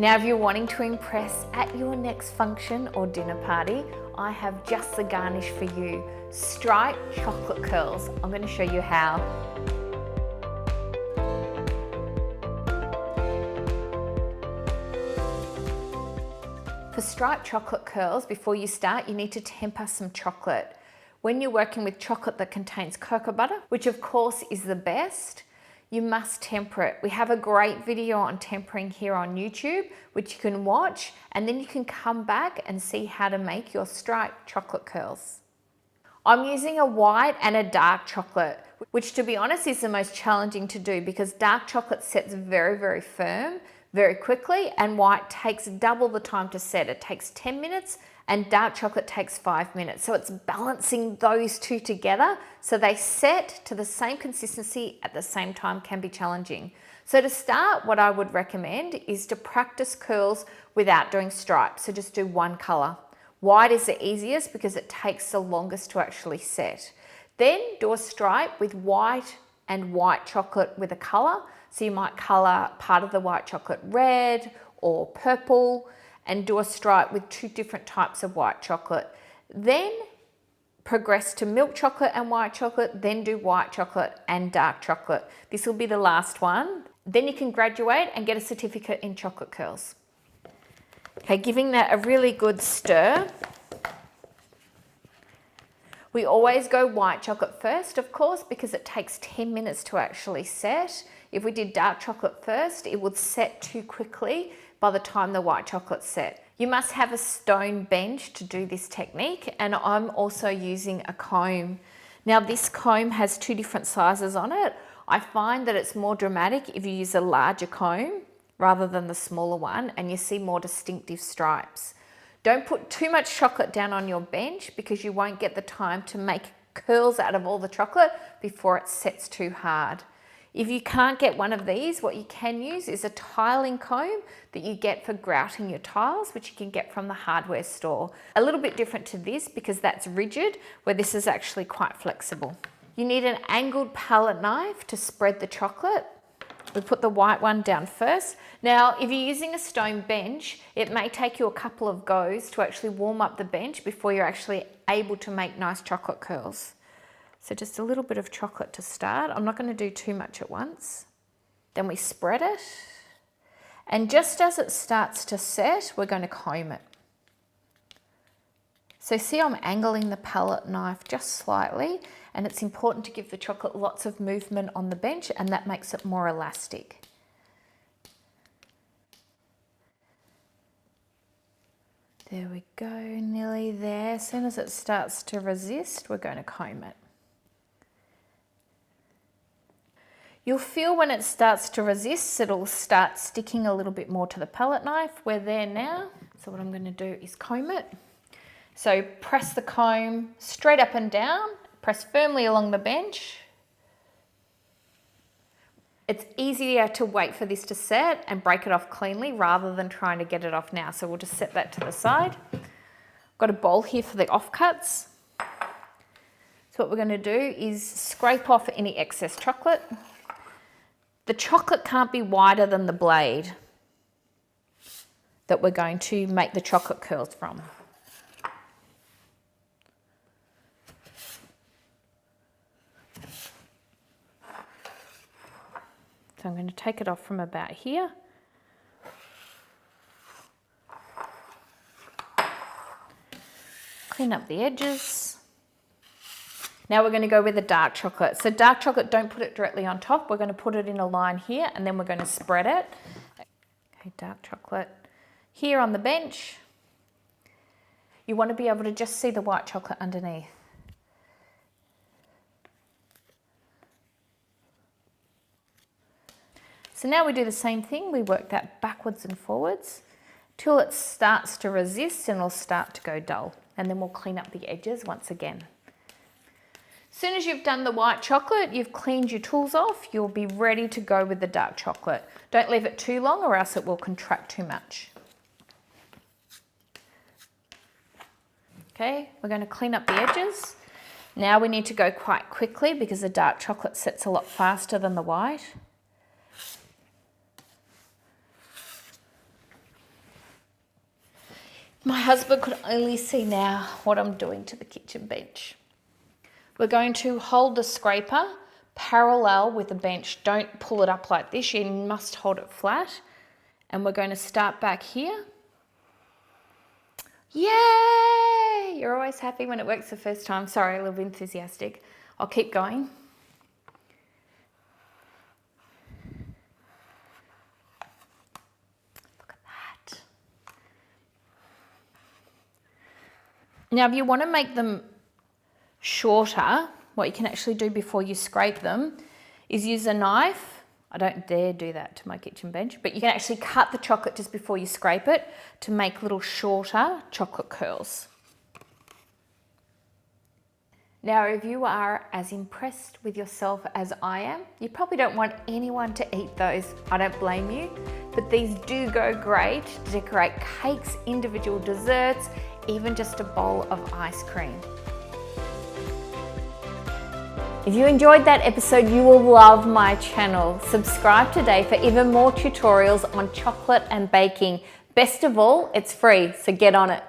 Now, if you're wanting to impress at your next function or dinner party, I have just the garnish for you. Striped chocolate curls. I'm going to show you how. For striped chocolate curls, before you start, you need to temper some chocolate. When you're working with chocolate that contains cocoa butter, which of course is the best, you must temper it. We have a great video on tempering here on YouTube, which you can watch, and then you can come back and see how to make your striped chocolate curls. I'm using a white and a dark chocolate, which to be honest is the most challenging to do because dark chocolate sets very, very firm, very quickly, and white takes double the time to set. It takes 10 minutes and dark chocolate takes 5 minutes. So it's balancing those two together so they set to the same consistency at the same time can be challenging. So to start, what I would recommend is to practice curls without doing stripes. So just do one color. White is the easiest because it takes the longest to actually set. Then do a stripe with white and white chocolate with a color. So you might color part of the white chocolate red or purple and do a stripe with two different types of white chocolate. Then progress to milk chocolate and white chocolate, then do white chocolate and dark chocolate. This will be the last one. Then you can graduate and get a certificate in chocolate curls. Okay, giving that a really good stir. We always go white chocolate first, of course, because it takes 10 minutes to actually set. If we did dark chocolate first, it would set too quickly by the time the white chocolate set. You must have a stone bench to do this technique, and I'm also using a comb. Now this comb has two different sizes on it. I find that it's more dramatic if you use a larger comb rather than the smaller one, and you see more distinctive stripes. Don't put too much chocolate down on your bench because you won't get the time to make curls out of all the chocolate before it sets too hard. If you can't get one of these, what you can use is a tiling comb that you get for grouting your tiles, which you can get from the hardware store. A little bit different to this because that's rigid, where this is actually quite flexible. You need an angled palette knife to spread the chocolate. We put the white one down first. Now, if you're using a stone bench, it may take you a couple of goes to actually warm up the bench before you're actually able to make nice chocolate curls. So just a little bit of chocolate to start. I'm not going to do too much at once. Then we spread it. And just as it starts to set, we're going to comb it. So see, I'm angling the palette knife just slightly, and it's important to give the chocolate lots of movement on the bench, and that makes it more elastic. There we go, nearly there. As soon as it starts to resist, we're going to comb it. You'll feel when it starts to resist, it'll start sticking a little bit more to the palette knife. We're there now. So what I'm going to do is comb it. So press the comb straight up and down, press firmly along the bench. It's easier to wait for this to set and break it off cleanly rather than trying to get it off now. So we'll just set that to the side. Got a bowl here for the offcuts. So what we're going to do is scrape off any excess chocolate. The chocolate can't be wider than the blade that we're going to make the chocolate curls from. So I'm going to take it off from about here. Clean up the edges. Now we're going to go with the dark chocolate. So dark chocolate, don't put it directly on top. We're going to put it in a line here and then we're going to spread it. Okay, dark chocolate here on the bench. You want to be able to just see the white chocolate underneath. So now we do the same thing. We work that backwards and forwards till it starts to resist and it'll start to go dull. And then we'll clean up the edges once again. As soon as you've done the white chocolate, you've cleaned your tools off, you'll be ready to go with the dark chocolate. Don't leave it too long or else it will contract too much. Okay, we're going to clean up the edges. Now we need to go quite quickly because the dark chocolate sets a lot faster than the white. My husband could only see now what I'm doing to the kitchen bench. We're going to hold the scraper parallel with the bench. Don't pull it up like this. You must hold it flat. And we're going to start back here. Yay! You're always happy when it works the first time. Sorry, a little enthusiastic. I'll keep going. Look at that. Now, if you want to make them shorter, what you can actually do before you scrape them is use a knife. I don't dare do that to my kitchen bench, but you can actually cut the chocolate just before you scrape it to make little shorter chocolate curls. Now, if you are as impressed with yourself as I am, you probably don't want anyone to eat those. I don't blame you, but these do go great to decorate cakes, individual desserts, even just a bowl of ice cream. If you enjoyed that episode, you will love my channel. Subscribe today for even more tutorials on chocolate and baking. Best of all, it's free, so get on it.